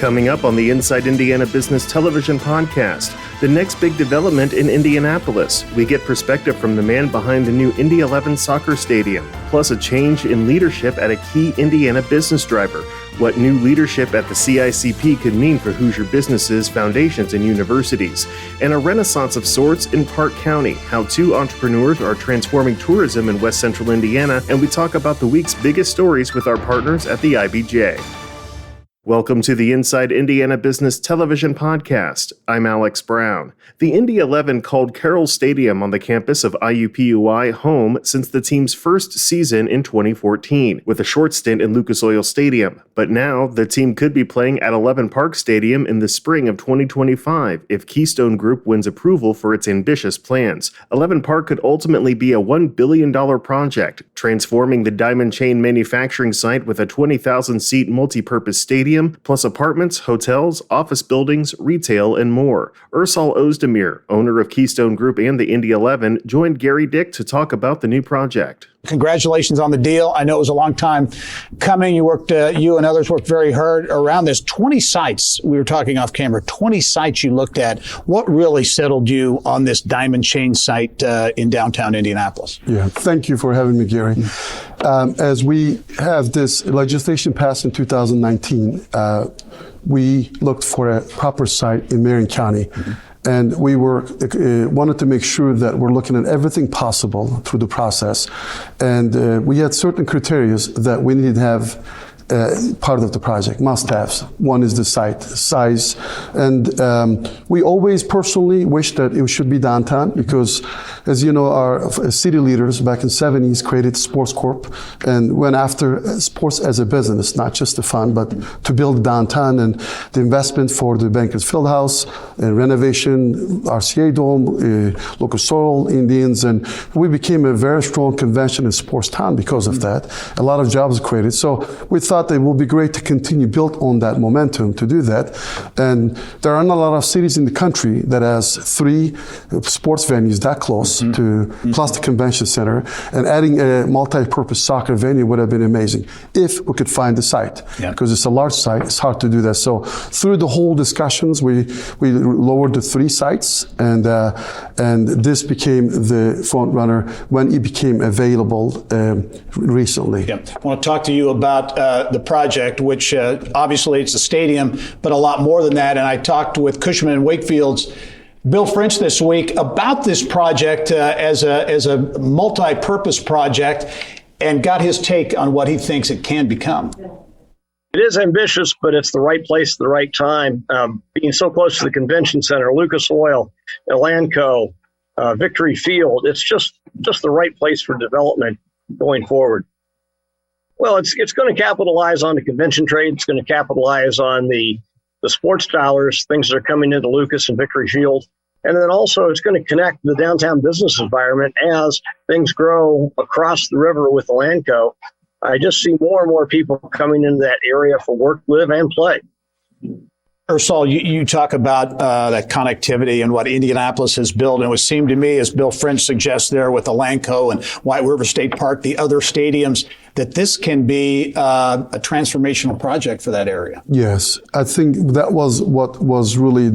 Coming up on the Inside Indiana Business Television podcast, the next big development in Indianapolis. We get perspective from the man behind the new Indy 11 soccer stadium, plus a change in leadership at a key Indiana business driver. What new leadership at the CICP could mean for Hoosier businesses, foundations, and universities. And a renaissance of sorts in Park County, how two entrepreneurs are transforming tourism in West Central Indiana, and we talk about the week's biggest stories with our partners at the IBJ. Welcome to the Inside Indiana Business Television podcast. I'm Alex Brown. The Indy 11 called Carroll Stadium on the campus of IUPUI home since the team's first season in 2014, with a short stint in Lucas Oil Stadium. But now, the team could be playing at 11 Park Stadium in the spring of 2025 if Keystone Group wins approval for its ambitious plans. 11 Park could ultimately be a $1 billion project, transforming the diamond chain manufacturing site with a 20,000-seat multi-purpose stadium, plus apartments, hotels, office buildings, retail, and more. Ersal Ozdemir, owner of Keystone Group and the Indy 11, joined Gary Dick to talk about the new project. Congratulations on the deal. I know it was a long time coming. You and others worked very hard around this. 20 sites, we were talking off camera, 20 sites you looked at. What really settled you on this diamond chain site in downtown Indianapolis? Yeah, thank you for having me, Gary. As we have this legislation passed in 2019, we looked for a proper site in Marion County. Mm-hmm. And we wanted to make sure that we're looking at everything possible through the process. And we had certain criteria that we needed to have part of the project, must-haves. One is the site, size. And we always personally wish that it should be downtown because, as you know, our city leaders back in the 70s created Sports Corp and went after sports as a business, not just the fun, but to build downtown and the investment for the Bankers Fieldhouse and renovation, RCA Dome, Lucas Oil, Indians, and we became a very strong convention and sports town because of that. A lot of jobs created. So we thought it would be great to continue build on that momentum to do that. And there aren't a lot of cities in the country that has 3 sports venues that close to plus the convention center, and adding a multi-purpose soccer venue would have been amazing if we could find the site, because it's a large site, it's hard to do that. So through the whole discussions, we lowered the 3 sites, and this became the front runner when it became available recently. Yeah. I want to talk to you about the project, which obviously it's a stadium, but a lot more than that. And I talked with Cushman & Wakefield's Bill French this week about this project as a multi-purpose project, and got his take on what he thinks it can become. It is ambitious, but it's the right place at the right time. Being so close to the convention center, Lucas Oil, Elanco, Victory Field, it's just the right place for development going forward. Well, it's going to capitalize on the convention trade. It's going to capitalize on the sports dollars, things that are coming into Lucas and Victory Field. And then also it's going to connect the downtown business environment as things grow across the river with Elanco. I just see more and more people coming into that area for work, live, and play. Ersal, you talk about that connectivity and what Indianapolis has built, and it would seem to me, as Bill French suggests there with Elanco and White River State Park, the other stadiums, that this can be a transformational project for that area. Yes, I think that was what was really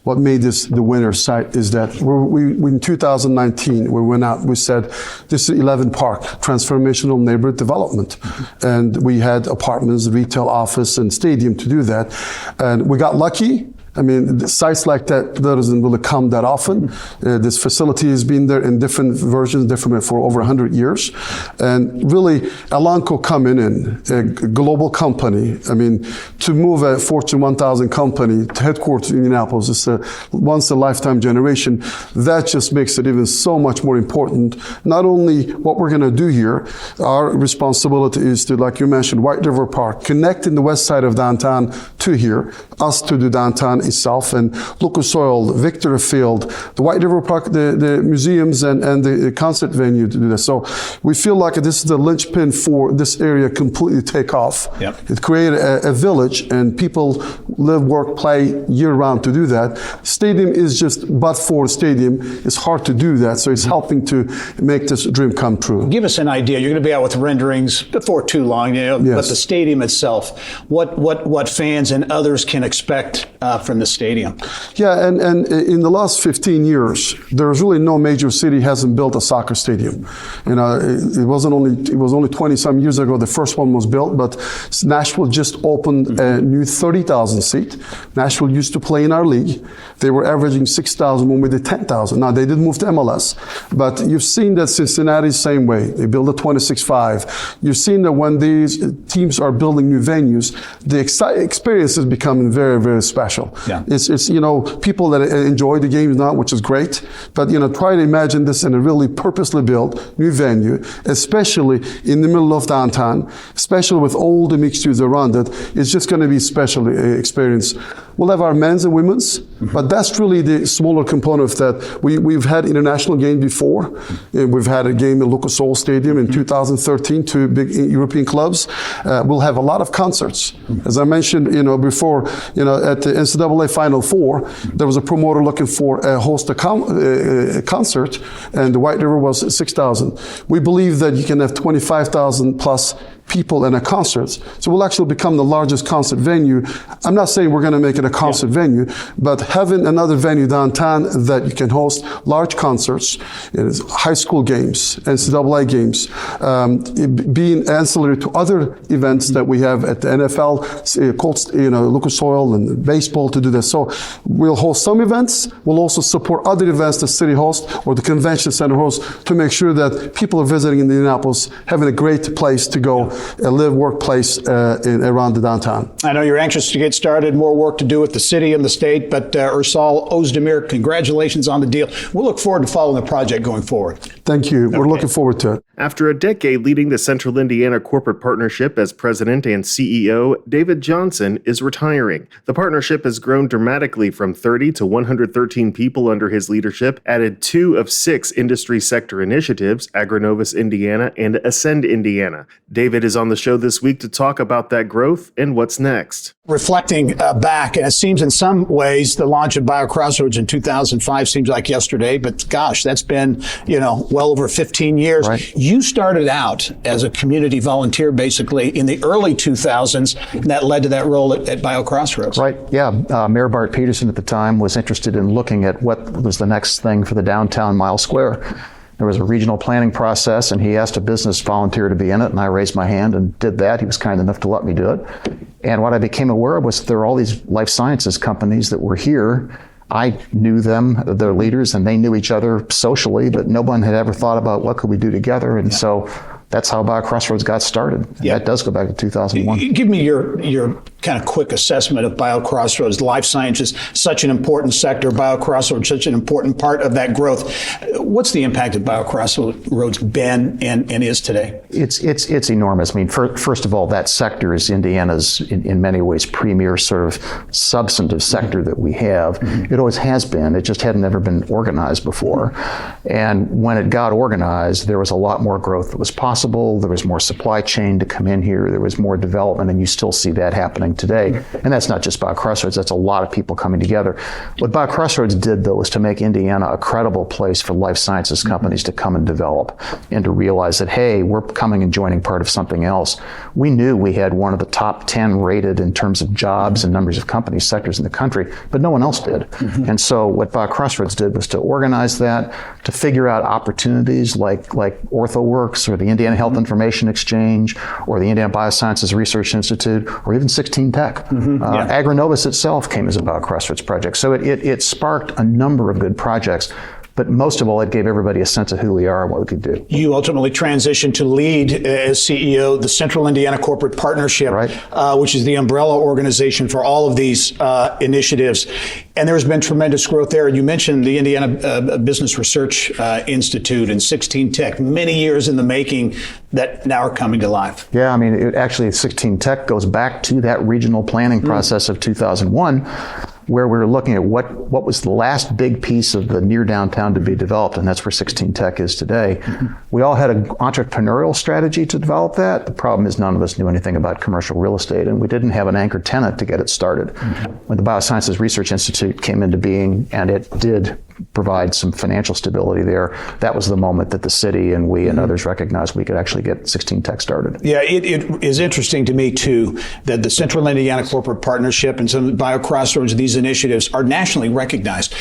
what made this the winner site, is that we in 2019 we went out, we said this is 11 Park, transformational neighborhood development, and we had apartments, retail, office, and stadium to do that, and we got lucky. I mean, sites like that doesn't really come that often. This facility has been there in different versions, different for over 100 years. And really, Elanco coming in, a global company. I mean, to move a Fortune 1000 company to headquarters in Indianapolis is a once-in-a-lifetime generation. That just makes it even so much more important. Not only what we're going to do here, our responsibility is to, like you mentioned, White River Park, connecting the west side of downtown to here, us to the downtown itself, and Lucas Oil, Victory Field, the White River Park, the museums, and the concert venue to do that. So we feel like this is the linchpin for this area completely take off. Yep. It created a village, and people live, work, play year round to do that. Stadium is just, but for stadium, it's hard to do that. So it's helping to make this dream come true. Give us an idea. You're going to be out with renderings before too long, Yes. But the stadium itself, what fans and others can expect from the stadium? Yeah, and in the last 15 years, there's really no major city hasn't built a soccer stadium. It was only 20 some years ago the first one was built, but Nashville just opened a new 30,000 seat. Nashville used to play in our league. They were averaging 6,000 when we did 10,000. Now they did move to MLS, but you've seen that Cincinnati's same way. They build a 26.5. You've seen that when these teams are building new venues, the experience is becoming very, very special. Yeah. It's people that enjoy the games now, which is great, but try to imagine this in a really purposely built new venue, especially in the middle of downtown, especially with all the mixed use around it. It's just going to be a special experience. We'll have our men's and women's, but that's really the smaller component of that. We've had international games before. We've had a game at Lucas Oil Stadium in 2013, two big European clubs. We'll have a lot of concerts. As I mentioned, before, at the NCAA Final Four, there was a promoter looking for a host a concert, and the White River was 6,000. We believe that you can have 25,000 plus people in a concert. So we'll actually become the largest concert venue. I'm not saying we're going to make it a concert venue, but having another venue downtown that you can host large concerts, high school games, NCAA games, being ancillary to other events that we have at the NFL, Lucas Oil and baseball to do this. So we'll host some events. We'll also support other events the city hosts or the convention center hosts to make sure that people are visiting Indianapolis having a great place to go. A live, workplace around the downtown. I know you're anxious to get started, more work to do with the city and the state, but Ersal Ozdemir, congratulations on the deal. We'll look forward to following the project going forward. Thank you. We're looking forward to it. After a decade leading the Central Indiana Corporate Partnership as president and CEO, David Johnson is retiring. The partnership has grown dramatically from 30 to 113 people under his leadership, added 2 of 6 industry sector initiatives, Agronovus Indiana and Ascend Indiana. David is on the show this week to talk about that growth and what's next. Reflecting back, and it seems in some ways the launch of BioCrossroads in 2005 seems like yesterday, but gosh, that's been, well over 15 years. Right. You started out as a community volunteer basically in the early 2000s, and that led to that role at BioCrossroads. Right, yeah. Mayor Bart Peterson at the time was interested in looking at what was the next thing for the downtown Mile Square. There was a regional planning process, and he asked a business volunteer to be in it, and I raised my hand and did that. He was kind enough to let me do it. And what I became aware of was there were all these life sciences companies that were here. I knew them, their leaders, and they knew each other socially, but no one had ever thought about what could we do together. And so that's how BioCrossroads got started. That does go back to 2001. Give me your kind of quick assessment of BioCrossroads. Life sciences, such an important sector. BioCrossroads, such an important part of that growth. What's the impact of BioCrossroads been and is today? It's enormous. I mean, first of all, that sector is Indiana's, in many ways, premier sort of substantive sector that we have. Mm-hmm. It always has been. It just hadn't ever been organized before. And when it got organized, there was a lot more growth that was possible. There was more supply chain to come in here. There was more development, and you still see that happening today. And that's not just BioCrossroads. That's a lot of people coming together. What BioCrossroads did, though, was to make Indiana a credible place for life sciences companies to come and develop and to realize that, hey, we're coming and joining part of something else. We knew we had one of the top 10 rated in terms of jobs and numbers of company sectors in the country, but no one else did. Mm-hmm. And so what BioCrossroads did was to organize that, to figure out opportunities like OrthoWorks or the Indiana Health Information Exchange or the Indiana Biosciences Research Institute or even 16 Tech. Mm-hmm. Agronovus itself came as a BioCrossroads project. So it sparked a number of good projects. But most of all, it gave everybody a sense of who we are and what we could do. You ultimately transitioned to lead as CEO the Central Indiana Corporate Partnership, right. Which is the umbrella organization for all of these initiatives. And there's been tremendous growth there. You mentioned the Indiana Business Research Institute and 16 Tech, many years in the making that now are coming to life. Yeah, I mean, actually 16 Tech goes back to that regional planning process of 2001. where we were looking at what was the last big piece of the near downtown to be developed, and that's where 16 Tech is today. We all had an entrepreneurial strategy to develop that. The problem is none of us knew anything about commercial real estate, and we didn't have an anchor tenant to get it started. When the Biosciences Research Institute came into being, and it did provide some financial stability there, that was the moment that the city and we and others recognized we could actually get 16 Tech started. Yeah, it is interesting to me, too, that the Central Indiana Corporate Partnership and some of the BioCrossroads, these initiatives are nationally recognized.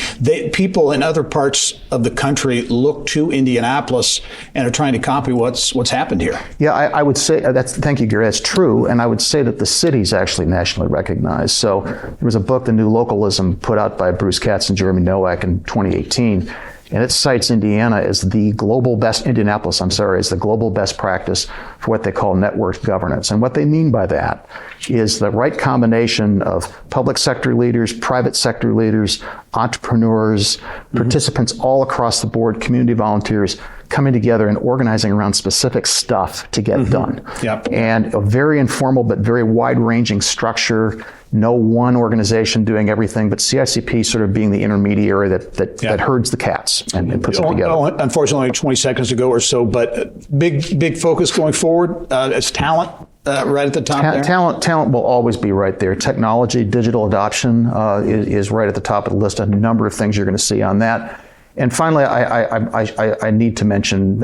People in other parts of the country look to Indianapolis and are trying to copy what's happened here. Yeah, I would say, thank you, Gary, that's true. And I would say that the city's actually nationally recognized. So there was a book, The New Localism, put out by Bruce Katz and Jeremy Nowak in 2018. And it cites Indiana as the global best, Indianapolis, as the global best practice for what they call networked governance. And what they mean by that is the right combination of public sector leaders, private sector leaders, entrepreneurs, participants all across the board, community volunteers, coming together and organizing around specific stuff to get done. Yep. And a very informal but very wide-ranging structure. No one organization doing everything, but CICP sort of being the intermediary that herds the cats and puts it together. Unfortunately, only 20 seconds ago or so, but big focus going forward is talent. Right at the top there? Talent will always be right there. Technology, digital adoption is right at the top of the list. A number of things you're going to see on that. And finally, I need to mention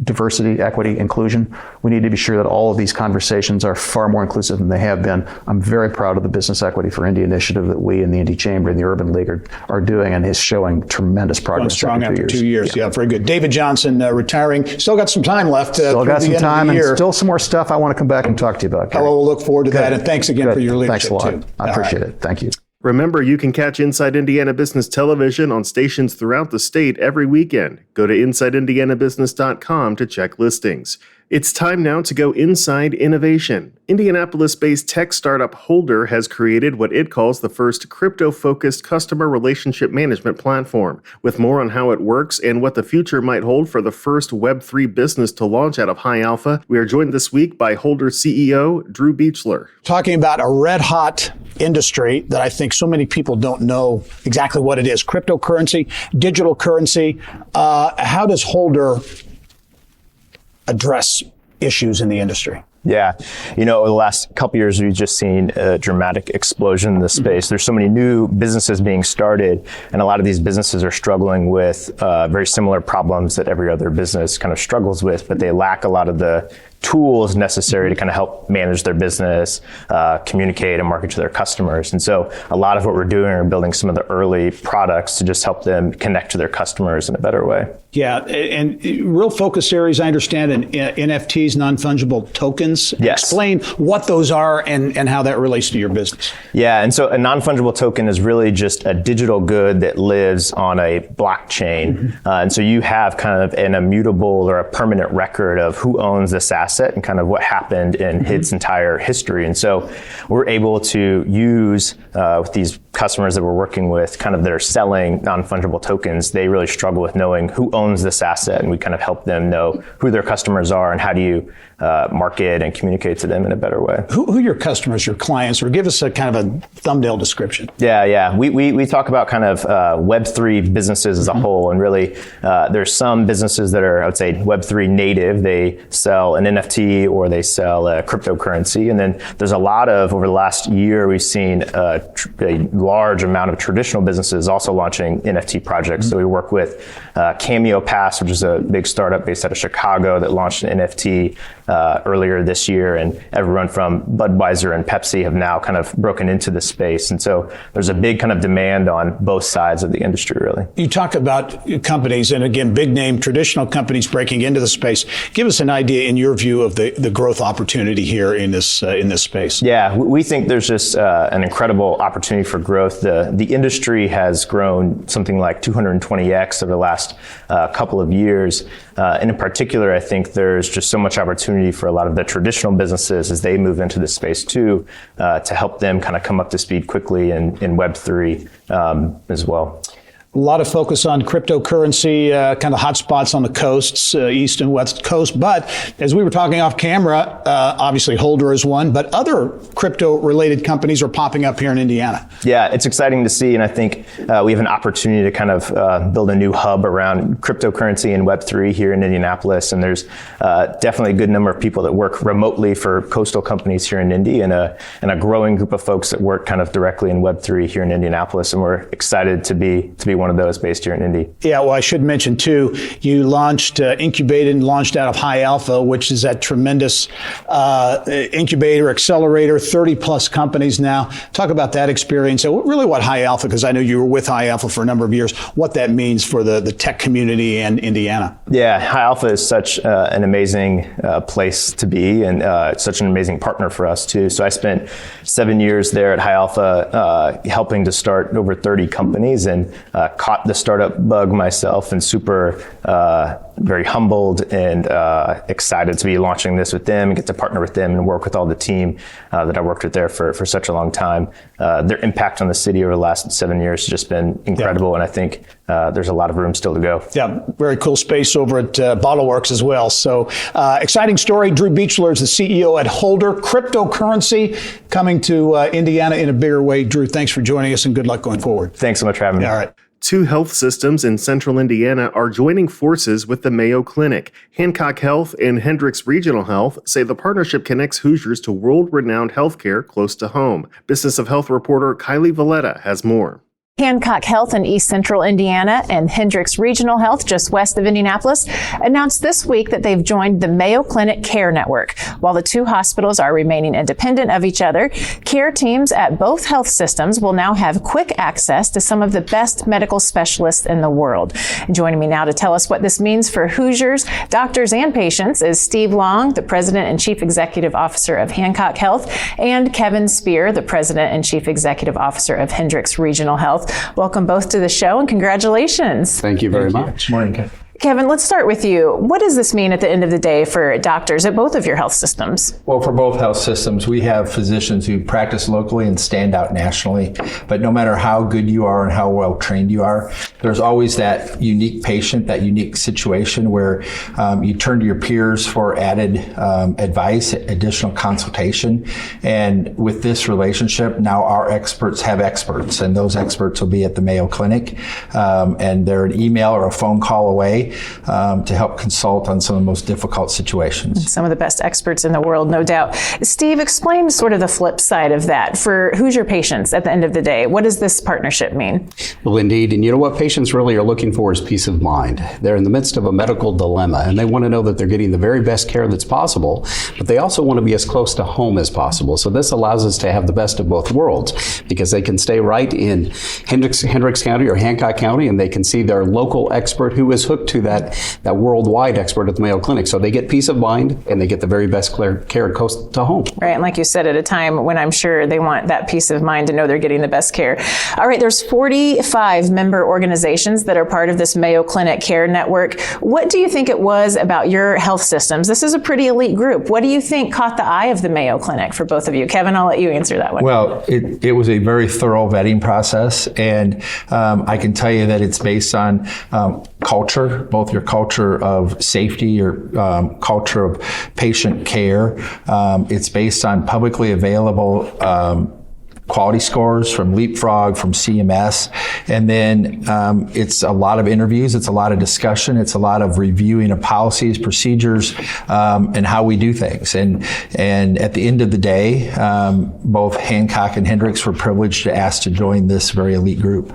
diversity, equity, inclusion. We need to be sure that all of these conversations are far more inclusive than they have been. I'm very proud of the Business Equity for Indy initiative that we in the Indy Chamber and the Urban League are doing, and is showing tremendous progress. Strong after 2 years. Yeah, very good. David Johnson retiring. Still got some time left. Still got some time, and still some more stuff I want to come back and talk to you about. Well, we'll look forward to that, and thanks again for your leadership. Thanks a lot. Too. I appreciate it. Thank you. Remember, you can catch Inside Indiana Business Television on stations throughout the state every weekend. Go to InsideIndianaBusiness.com to check listings. It's time now to go inside innovation. Indianapolis-based tech startup Holder has created what it calls the first crypto-focused customer relationship management platform. With more on how it works and what the future might hold for the first Web3 business to launch out of High Alpha, we are joined this week by Holder CEO Drew Beechler. Talking about a red-hot industry that I think so many people don't know exactly what it is. Cryptocurrency, digital currency. How does Holder address issues in the industry? Yeah. Over the last couple of years, we've just seen a dramatic explosion in this space. There's so many new businesses being started, and a lot of these businesses are struggling with very similar problems that every other business kind of struggles with, but they lack a lot of the tools necessary to kind of help manage their business, communicate and market to their customers. And so a lot of what we're doing are building some of the early products to just help them connect to their customers in a better way. Yeah, and real focus areas, I understand, in NFTs, non-fungible tokens. Yes. Explain what those are and how that relates to your business. Yeah, and so a non-fungible token is really just a digital good that lives on a blockchain. And so you have kind of an immutable or a permanent record of who owns this asset and kind of what happened in its entire history. And so we're able to use with these customers that we're working with kind of that are selling non-fungible tokens, they really struggle with knowing who owns this asset, and we kind of help them know who their customers are and how do you market and communicate to them in a better way. Who are your customers, your clients, or give us a kind of a thumbnail description? Yeah. We talk about kind of Web3 businesses as a whole, and really there's some businesses that are, I would say, Web3 native. They sell an NFT or they sell a cryptocurrency, and then there's a lot of, over the last year, we've seen a large amount of traditional businesses also launching NFT projects. So we work with Cameo Pass, which is a big startup based out of Chicago that launched an NFT earlier this year, and everyone from Budweiser and Pepsi have now kind of broken into the space. And so there's a big kind of demand on both sides of the industry, really. You talk about companies, and again, big name traditional companies breaking into the space. Give us an idea, in your view, of the growth opportunity here in this space. Yeah, we think there's just an incredible opportunity for growth. The industry has grown something like 220x over the last couple of years. And in particular, I think there's just so much opportunity for a lot of the traditional businesses as they move into this space too, to help them kind of come up to speed quickly in Web3 as well. A lot of focus on cryptocurrency, kind of hotspots on the coasts, east and west coast. But as we were talking off camera, obviously Holder is one, but other crypto-related companies are popping up here in Indiana. Yeah, it's exciting to see, and I think we have an opportunity to kind of build a new hub around cryptocurrency and Web3 here in Indianapolis. And there's definitely a good number of people that work remotely for coastal companies here in Indy, and a growing group of folks that work kind of directly in Web3 here in Indianapolis. And we're excited to be one of those based here in Indy. Yeah, well, I should mention too, you launched, incubated and launched out of High Alpha, which is that tremendous incubator, accelerator, 30 plus companies now. Talk about that experience. So really what High Alpha, because I know you were with High Alpha for a number of years, what that means for the tech community and Indiana. Yeah, High Alpha is such an amazing place to be, and such an amazing partner for us too. So I spent 7 years there at High Alpha helping to start over 30 companies, and caught the startup bug myself, and super very humbled and excited to be launching this with them and get to partner with them and work with all the team that I worked with there for such a long time. Their impact on the city over the last 7 years has just been incredible, yeah. And I think there's a lot of room still to go. Yeah, very cool space over at BottleWorks as well. So exciting story. Drew Beechler is the CEO at Holder Cryptocurrency, coming to Indiana in a bigger way. Drew, thanks for joining us and good luck going forward. Thanks so much for having me. All right. 2 health systems in central Indiana are joining forces with the Mayo Clinic. Hancock Health and Hendricks Regional Health say the partnership connects Hoosiers to world-renowned healthcare close to home. Business of Health reporter Kylie Valletta has more. Hancock Health in East Central Indiana and Hendricks Regional Health just west of Indianapolis announced this week that they've joined the Mayo Clinic Care Network. While the 2 hospitals are remaining independent of each other, care teams at both health systems will now have quick access to some of the best medical specialists in the world. Joining me now to tell us what this means for Hoosiers, doctors, and patients is Steve Long, the President and Chief Executive Officer of Hancock Health, and Kevin Spear, the President and Chief Executive Officer of Hendricks Regional Health. Welcome both to the show, and congratulations. Thank you very much. Good morning, Ken. Kevin, let's start with you. What does this mean at the end of the day for doctors at both of your health systems? Well, for both health systems, we have physicians who practice locally and stand out nationally. But no matter how good you are and how well trained you are, there's always that unique patient, that unique situation where you turn to your peers for added advice, additional consultation. And with this relationship, now our experts have experts, and those experts will be at the Mayo Clinic. And they're an email or a phone call away to help consult on some of the most difficult situations. Some of the best experts in the world, no doubt. Steve, explain sort of the flip side of that. For Hoosier patients at the end of the day, what does this partnership mean? Well, indeed. And you know what patients really are looking for is peace of mind. They're in the midst of a medical dilemma, and they want to know that they're getting the very best care that's possible, but they also want to be as close to home as possible. So this allows us to have the best of both worlds, because they can stay right in Hendricks County or Hancock County, and they can see their local expert who is hooked to that worldwide expert at the Mayo Clinic. So they get peace of mind, and they get the very best care close to home. Right, and like you said, at a time when I'm sure they want that peace of mind to know they're getting the best care. All right, there's 45 member organizations that are part of this Mayo Clinic Care Network. What do you think it was about your health systems? This is a pretty elite group. What do you think caught the eye of the Mayo Clinic for both of you? Kevin, I'll let you answer that one. Well, it was a very thorough vetting process, and I can tell you that it's based on culture, both your culture of safety, your culture of patient care. It's based on publicly available quality scores from Leapfrog, from CMS. And then it's a lot of interviews, it's a lot of discussion, it's a lot of reviewing of policies, procedures, and how we do things. And at the end of the day, both Hancock and Hendricks were privileged to ask to join this very elite group.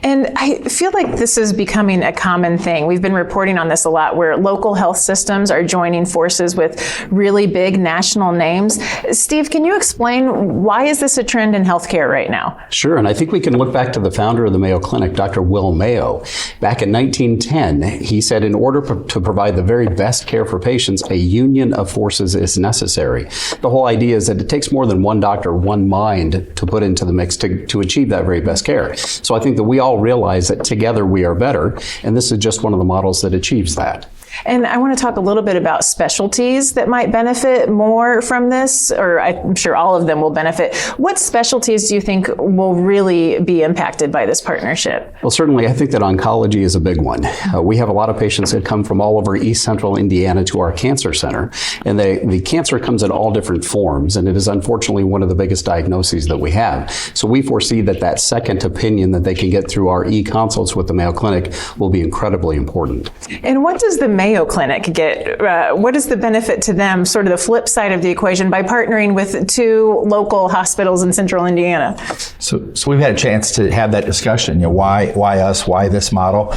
And I feel like this is becoming a common thing. We've been reporting on this a lot, where local health systems are joining forces with really big national names. Steve, can you explain, why is this a trend in healthcare right now? Sure, and I think we can look back to the founder of the Mayo Clinic, Dr. Will Mayo. Back in 1910, he said, in order to provide the very best care for patients, a union of forces is necessary. The whole idea is that it takes more than one doctor, one mind to put into the mix to achieve that very best care. So I think that we all realize that together we are better, and this is just one of the models that achieves that. And I want to talk a little bit about specialties that might benefit more from this, or I'm sure all of them will benefit. What specialties do you think will really be impacted by this partnership? Well, certainly, I think that oncology is a big one. We have a lot of patients that come from all over East Central Indiana to our cancer center, and the cancer comes in all different forms, and it is unfortunately one of the biggest diagnoses that we have. So we foresee that second opinion that they can get through our e-consults with the Mayo Clinic will be incredibly important. And what does the Mayo Clinic get? What is the benefit to them, sort of the flip side of the equation, by partnering with two local hospitals in Central Indiana? So we've had a chance to have that discussion. Why us? Why this model?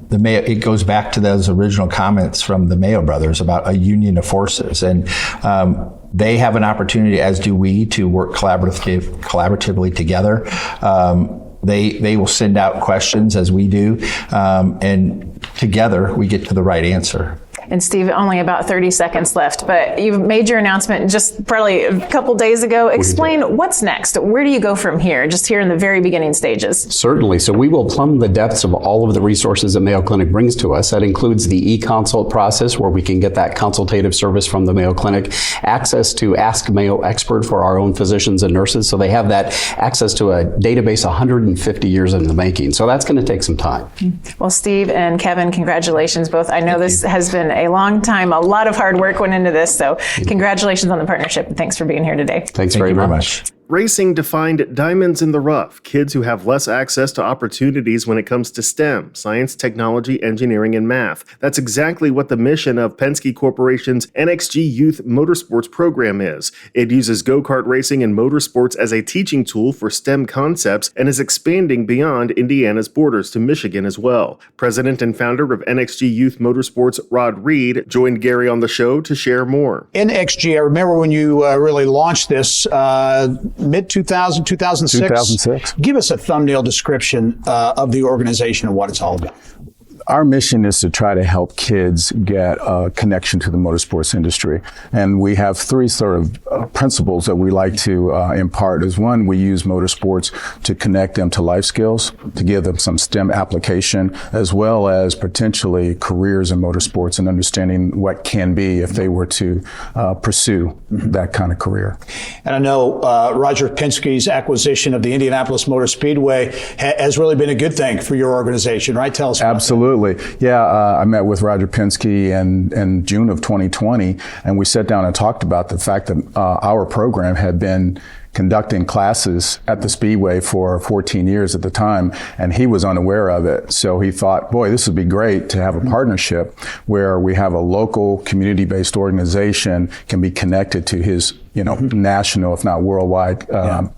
The Mayo, it goes back to those original comments from the Mayo brothers about a union of forces, and they have an opportunity, as do we, to work collaboratively together. They will send out questions as we do, and together we get to the right answer. And Steve, only about 30 seconds left, but you've made your announcement just probably a couple days ago. Explain what's next. Where do you go from here, just here in the very beginning stages? Certainly. So we will plumb the depths of all of the resources that Mayo Clinic brings to us. That includes the e-consult process, where we can get that consultative service from the Mayo Clinic, access to Ask Mayo Expert for our own physicians and nurses, so they have that access to a database 150 years in the making. So that's going to take some time. Well, Steve and Kevin, congratulations both. I know this has been a long time. A lot of hard work went into this. So congratulations on the partnership, and thanks for being here today. Thanks very much. Racing defined diamonds in the rough, kids who have less access to opportunities when it comes to STEM, science, technology, engineering, and math. That's exactly what the mission of Penske Corporation's NXG Youth Motorsports program is. It uses go-kart racing and motorsports as a teaching tool for STEM concepts and is expanding beyond Indiana's borders to Michigan as well. President and founder of NXG Youth Motorsports, Rod Reed, joined Gary on the show to share more. NXG, I remember when you really launched this, mid-2000, 2006? 2006. Give us a thumbnail description of the organization and what it's all about. Our mission is to try to help kids get a connection to the motorsports industry. And we have three sort of principles that we like to impart. Is one, we use motorsports to connect them to life skills, to give them some STEM application, as well as potentially careers in motorsports and understanding what can be if they were to pursue that kind of career. And I know Roger Penske's acquisition of the Indianapolis Motor Speedway has really been a good thing for your organization, right? Tell us about Absolutely. Yeah, I met with Roger Penske in June of 2020, and we sat down and talked about the fact that our program had been conducting classes at the Speedway for 14 years at the time, and he was unaware of it. So he thought, boy, this would be great to have a partnership where we have a local community-based organization can be connected to his national, if not worldwide,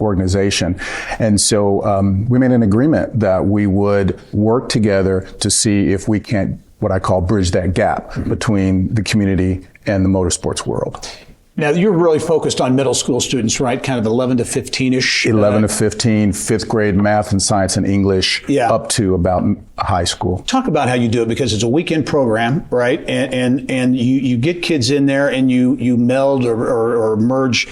organization. And so we made an agreement that we would work together to see if we can't, what I call, bridge that gap between the community and the motorsports world. Now, you're really focused on middle school students, right? Kind of 11 to 15-ish? 11 to 15, fifth grade math and science and English, up to about high school. Talk about how you do it, because it's a weekend program, right? And you get kids in there and you meld or merge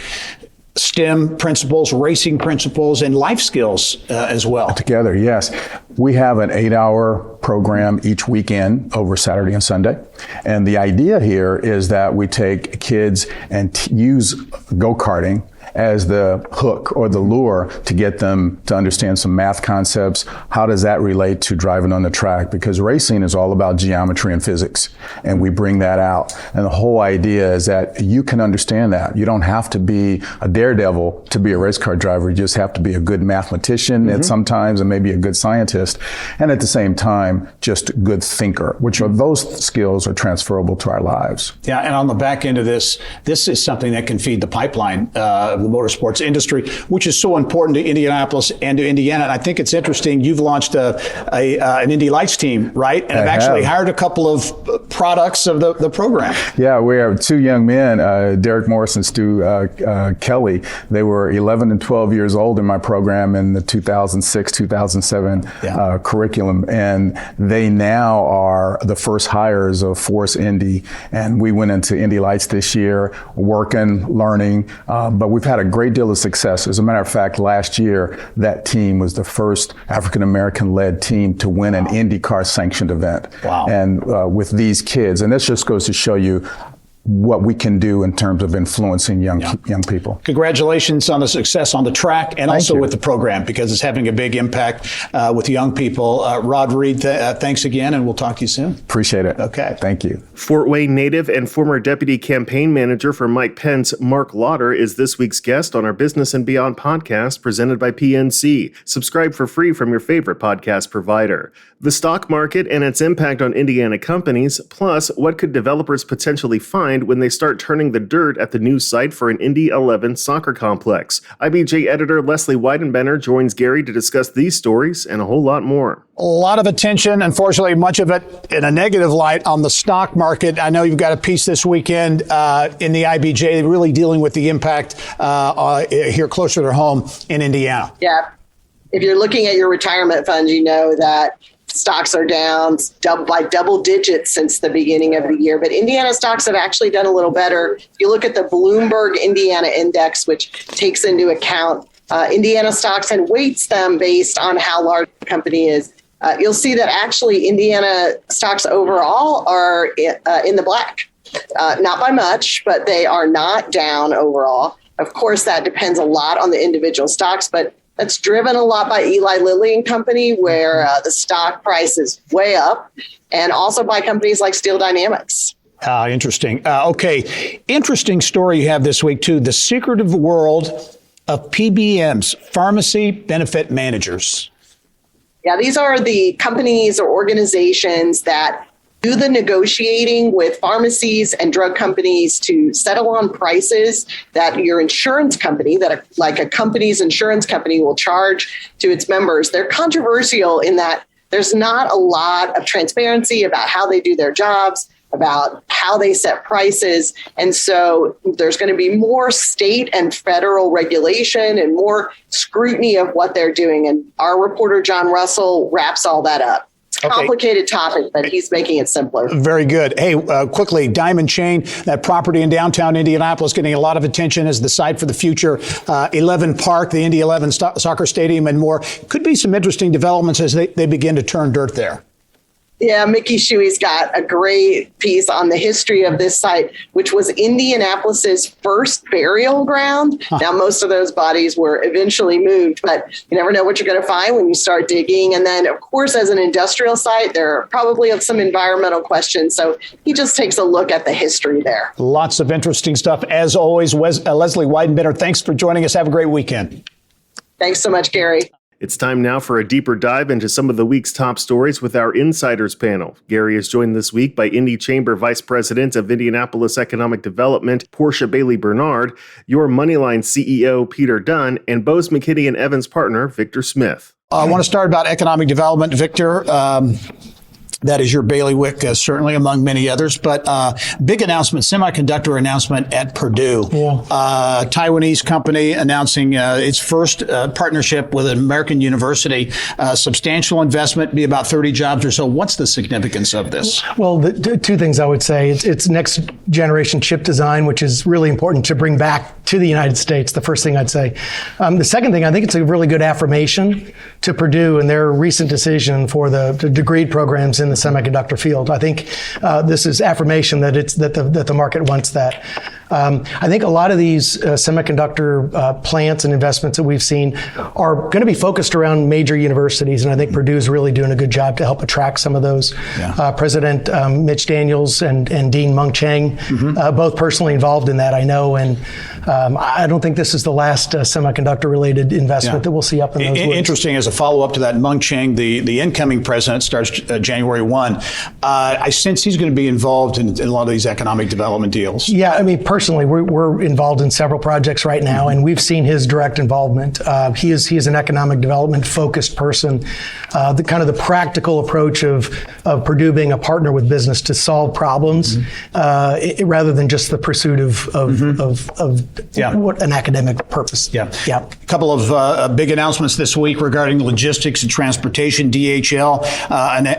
STEM principles, racing principles, and life skills as well. Together, yes. We have an 8-hour program each weekend over Saturday and Sunday. And the idea here is that we take kids and use go-karting as the hook or the lure to get them to understand some math concepts. How does that relate to driving on the track? Because racing is all about geometry and physics, and we bring that out. And the whole idea is that you can understand that. You don't have to be a daredevil to be a race car driver. You just have to be a good mathematician at sometimes, and maybe a good scientist, and at the same time, just a good thinker, which are those skills are transferable to our lives. Yeah, and on the back end of this is something that can feed the pipeline of the motorsports industry, which is so important to Indianapolis and to Indiana. And I think it's interesting, you've launched an Indy Lights team, right? And I've actually hired a couple of products of the program. Yeah, we have two young men, Derek Morris and Stu Kelly. They were 11 and 12 years old in my program in the 2006-2007 curriculum. And they now are the first hires of Force Indy. And we went into Indy Lights this year, working, learning, but we've had a great deal of success. As a matter of fact, last year, that team was the first African-American led team to win an IndyCar sanctioned event. Wow. And with these kids. And this just goes to show you what we can do in terms of influencing young people. Congratulations on the success on the track and also you. with the program, because it's having a big impact with young people. Rod Reed, thanks again, and we'll talk to you soon. Appreciate it. Okay. Thank you. Fort Wayne native and former deputy campaign manager for Mike Pence, Mark Lauder, is this week's guest on our Business and Beyond podcast presented by PNC. Subscribe for free from your favorite podcast provider. The stock market and its impact on Indiana companies, plus what could developers potentially find when they start turning the dirt at the new site for an Indy 11 soccer complex. IBJ editor Leslie Weidenbender joins Gary to discuss these stories and a whole lot more. A lot of attention, unfortunately, much of it in a negative light on the stock market. I know you've got a piece this weekend in the IBJ really dealing with the impact here closer to home in Indiana. Yeah. If you're looking at your retirement funds, you know that stocks are down by double digits since the beginning of the year. But Indiana stocks have actually done a little better. If you look at the Bloomberg Indiana Index, which takes into account Indiana stocks and weights them based on how large the company is, you'll see that actually Indiana stocks overall are in the black. Not by much, but they are not down overall. Of course, that depends a lot on the individual stocks, but that's driven a lot by Eli Lilly and Company, where the stock price is way up, and also by companies like Steel Dynamics. Interesting. Okay. Interesting story you have this week, too. The secretive world of PBMs, pharmacy benefit managers. Yeah, these are the companies or organizations that do the negotiating with pharmacies and drug companies to settle on prices that your insurance company, like a company's insurance company, will charge to its members. They're controversial in that there's not a lot of transparency about how they do their jobs, about how they set prices. And so there's going to be more state and federal regulation and more scrutiny of what they're doing. And our reporter, John Russell, wraps all that up. Complicated topic, but he's making it simpler. Very good. Hey, quickly, Diamond Chain, that property in downtown Indianapolis, getting a lot of attention as the site for the future 11 Park, the Indy 11 soccer stadium, and more. Could be some interesting developments as they begin to turn dirt there. Yeah, Mickey Shuey's got a great piece on the history of this site, which was Indianapolis's first burial ground. Now, most of those bodies were eventually moved, but you never know what you're going to find when you start digging. And then, of course, as an industrial site, there are probably some environmental questions. So he just takes a look at the history there. Lots of interesting stuff. As always, Leslie Weidenbender, thanks for joining us. Have a great weekend. Thanks so much, Gary. It's time now for a deeper dive into some of the week's top stories with our Insiders panel. Gary is joined this week by Indy Chamber Vice President of Indianapolis Economic Development, Portia Bailey Bernard, your Moneyline CEO, Peter Dunn, and Bose McKinney & Evans partner, Victor Smith. I want to start about economic development, Victor. That is your bailiwick, certainly among many others. But big announcement, semiconductor announcement at Purdue. Taiwanese company announcing its first partnership with an American university. Substantial investment, be about 30 jobs or so. What's the significance of this? Well, the two things I would say. It's next generation chip design, which is really important to bring back to the United States. The first thing I'd say. The second thing, I think it's a really good affirmation to Purdue and their recent decision for the degree programs in the semiconductor field. I think this is affirmation that the market wants that. I think a lot of these semiconductor plants and investments that we've seen are going to be focused around major universities, and I think Purdue is really doing a good job to help attract some of those. President Mitch Daniels and Dean Mung Chang, both personally involved in that, I know, and I don't think this is the last semiconductor-related investment that we'll see up in those woods. Interesting, as a follow-up to that, Mung Chang, the incoming president, starts January 1. I sense he's going to be involved in a lot of these economic development deals. Yeah, I mean, personally, we're involved in several projects right now, and we've seen his direct involvement. He is an economic development focused person. The kind of the practical approach of Purdue being a partner with business to solve problems, rather than just the pursuit of what an academic purpose. Yeah. A couple of big announcements this week regarding logistics and transportation. DHL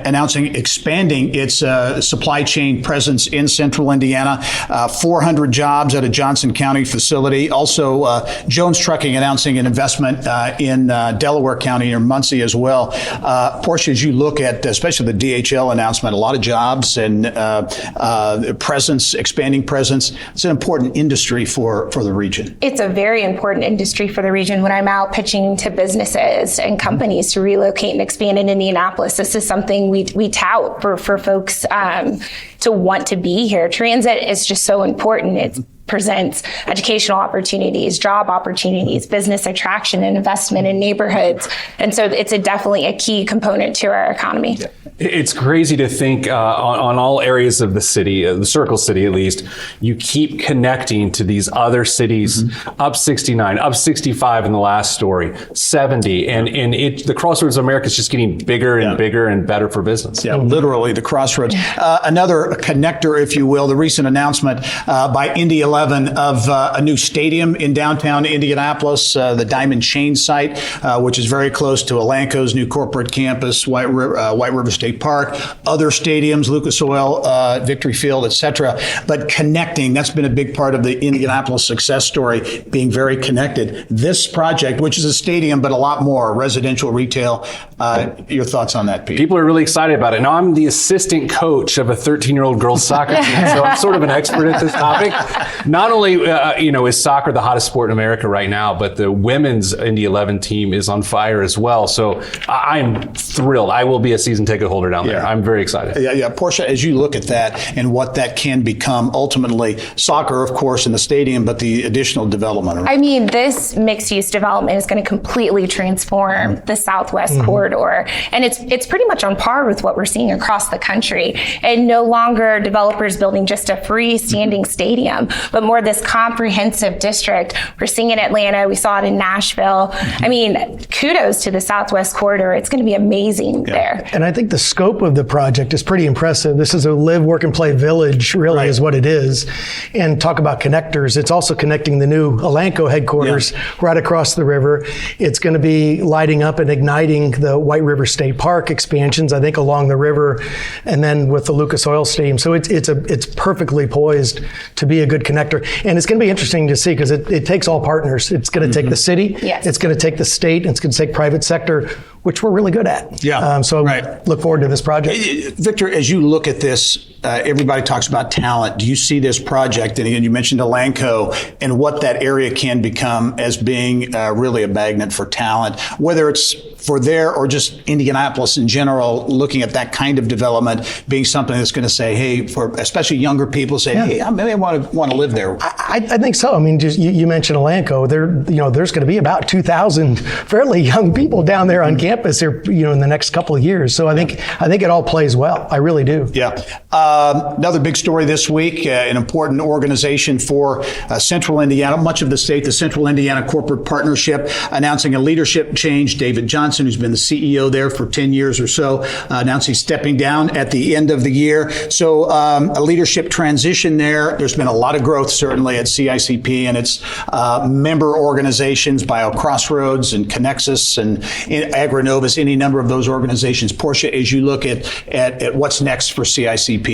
announcing expanding its supply chain presence in central Indiana, 400 jobs at a Johnson County facility. Also, Jones Trucking announcing an investment in Delaware County near Muncie as well. Portia, as you look at especially the DHL announcement, a lot of jobs and presence, expanding presence. It's an important industry for the region. It's a very important industry for the region. When I'm out pitching to businesses and companies to relocate and expand in Indianapolis, this is something we tout for folks to want to be here. Transit is just so important. It presents educational opportunities, job opportunities, business attraction and investment in neighborhoods. And so it's definitely a key component to our economy. It's crazy to think on all areas of the city, the Circle City at least, you keep connecting to these other cities, up 69, up 65 in the last story, 70. And the Crossroads of America is just getting bigger and bigger and better for business. Yeah, literally the crossroads. Another connector, if you will, the recent announcement by Indy 11 of a new stadium in downtown Indianapolis, the Diamond Chain site, which is very close to Elanco's new corporate campus, White River State Park, other stadiums, Lucas Oil, Victory Field, etc. But connecting, that's been a big part of the Indianapolis success story, being very connected. This project, which is a stadium, but a lot more, residential, retail. Your thoughts on that, Pete? People are really excited about it. Now, I'm the assistant coach of a 13-year-old girls soccer team, so I'm sort of an expert at this topic. Not only, is soccer the hottest sport in America right now, but the women's Indy 11 team is on fire as well. So I'm thrilled. I will be a season ticket holder down there. I'm very excited. Yeah. Portia, as you look at that and what that can become ultimately, soccer, of course, in the stadium, but the additional development. I mean, this mixed-use development is going to completely transform the Southwest corridor. And it's pretty much on par with what we're seeing across the country. And no longer developers building just a freestanding stadium, but more this comprehensive district. We're seeing it in Atlanta. We saw it in Nashville. I mean, kudos to the Southwest corridor. It's going to be amazing there. And I think the scope of the project is pretty impressive. This is a live, work, and play village, really, is what it is. And talk about connectors. It's also connecting the new Elanco headquarters right across the river. It's going to be lighting up and igniting the White River State Park expansions, I think, along the river, and then with the Lucas Oil Stadium. So it's perfectly poised to be a good connector. And it's going to be interesting to see because it takes all partners. It's going to take the city, it's going to take the state, and it's going to take private sector, which we're really good at. Look forward to this project. Victor, as you look at this, everybody talks about talent. Do you see this project, and again, you mentioned Elanco, and what that area can become as being really a magnet for talent, whether it's for there or just Indianapolis in general, looking at that kind of development being something that's going to say, hey, for especially younger people, say, hey, I maybe want to live there. I think so. I mean, just you mentioned Elanco. There's going to be about 2,000 fairly young people down there on campus here, in the next couple of years. So I think it all plays well. I really do. Yeah. Another big story this week, an important organization for Central Indiana, much of the state, the Central Indiana Corporate Partnership, announcing a leadership change. David Johnson, who's been the CEO there for 10 years or so, announcing stepping down at the end of the year. So a leadership transition there. There's been a lot of growth, certainly, at CICP and its member organizations, BioCrossroads and Connexus and Agrinovus, any number of those organizations. Portia, as you look at what's next for CICP?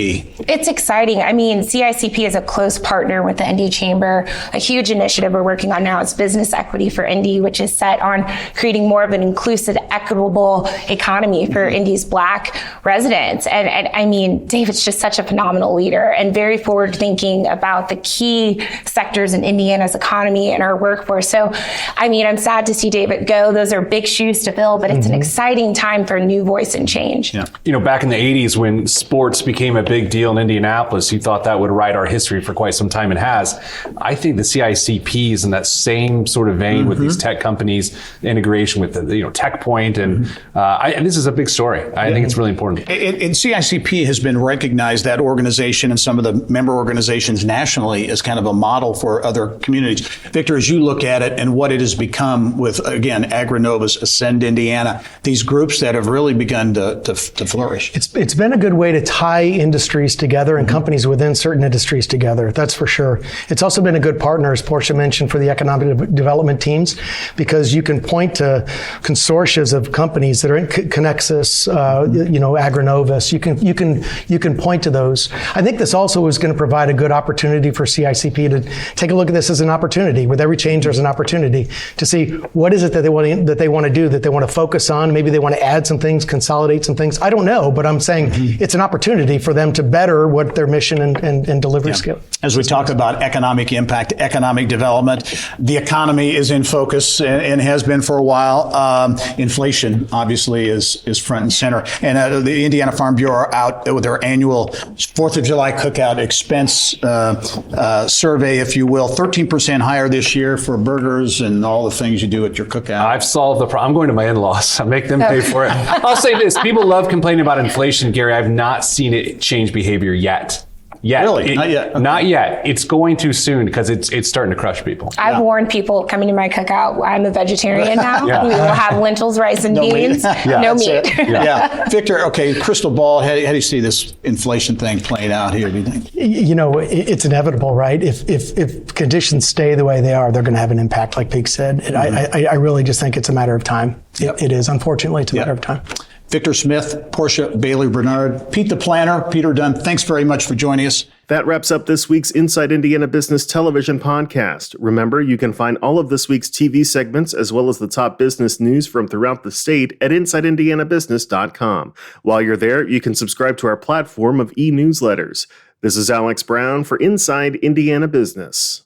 It's exciting. I mean, CICP is a close partner with the Indy Chamber. A huge initiative we're working on now is Business Equity for Indy, which is set on creating more of an inclusive, equitable economy for Indy's Black residents. And I mean, David's just such a phenomenal leader and very forward-thinking about the key sectors in Indiana's economy and our workforce. So, I mean, I'm sad to see David go. Those are big shoes to fill, but it's an exciting time for a new voice and change. Yeah. Back in the 80s when sports became a big deal in Indianapolis, you thought that would write our history for quite some time. It has. I think the CICP is in that same sort of vein with these tech companies, integration with the, tech checkpoint. And this is a big story. I think it's really important. And CICP has been recognized, that organization and some of the member organizations nationally, as kind of a model for other communities. Victor, as you look at it and what it has become with, again, AgriNova's Ascend Indiana, these groups that have really begun to flourish. It's been a good way to tie industries together and companies within certain industries together. That's for sure. It's also been a good partner, as Portia mentioned, for the economic development teams, because you can point to consortia of companies that are in Connexus, AgriNovus. You can point to those. I think this also is going to provide a good opportunity for CICP to take a look at this as an opportunity. With every change, there's an opportunity to see what is it that they want to do, that they want to focus on. Maybe they want to add some things, consolidate some things. I don't know, but I'm saying it's an opportunity for them to better what their mission and delivery skill. As we talk about economic impact, economic development, the economy is in focus and has been for a while. Inflation, obviously, is front and center. And the Indiana Farm Bureau are out with their annual 4th of July cookout expense survey, if you will. 13% higher this year for burgers and all the things you do at your cookout. I've solved the problem. I'm going to my in-laws. I make them pay for it. I'll say this. People love complaining about inflation, Gary. I've not seen it change behavior yet. Really? Not yet? Okay. Not yet. It's going to soon because it's starting to crush people. I've warned people coming to my cookout. I'm a vegetarian now. Yeah. We will have lentils, rice, and beans. No meat. Yeah. Victor, okay, crystal ball, how do you see this inflation thing playing out here, do you think? It's inevitable, right? If conditions stay the way they are, they're going to have an impact, like Pete said. And I really just think it's a matter of time. It is. Unfortunately, it's a matter of time. Victor Smith, Portia Bailey Bernard, Pete the Planner, Peter Dunn, thanks very much for joining us. That wraps up this week's Inside Indiana Business Television podcast. Remember, you can find all of this week's TV segments as well as the top business news from throughout the state at InsideIndianaBusiness.com. While you're there, you can subscribe to our platform of e-newsletters. This is Alex Brown for Inside Indiana Business.